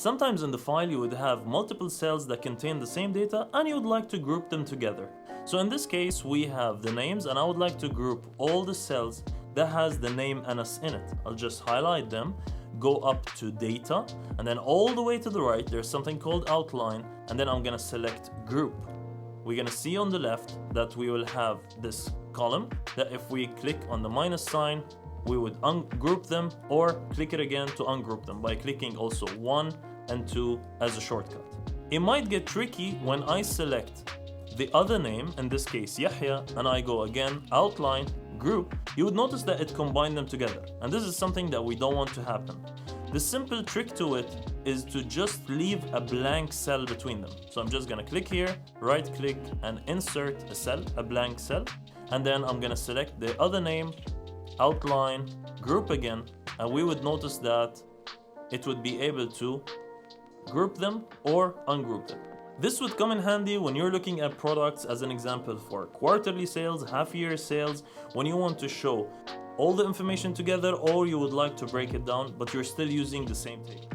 Sometimes in the file you would have multiple cells that contain the same data and you would like to group them together. So in this case we have the names and I would like to group all the cells that has the name Anas in it. I'll just highlight them, go up to data, and then all the way to the right there's something called outline, and then I'm gonna select group. We're gonna see on the left that we will have this column that if we click on the minus sign we would ungroup them, or click it again to ungroup them by clicking also 1 and 2 as a shortcut. It might get tricky when I select the other name, in this case Yahya, and I go again outline group. You would notice that it combined them together, and this is something that we don't want to happen. The simple trick to it is to just leave a blank cell between them. So I'm just gonna click here, right click and insert a cell, a blank cell, and then I'm gonna select the other name, outline, group again, and we would notice that it would be able to group them or ungroup them. This would come in handy when you're looking at products, as an example for quarterly sales, half-year sales, when you want to show all the information together or you would like to break it down but you're still using the same table.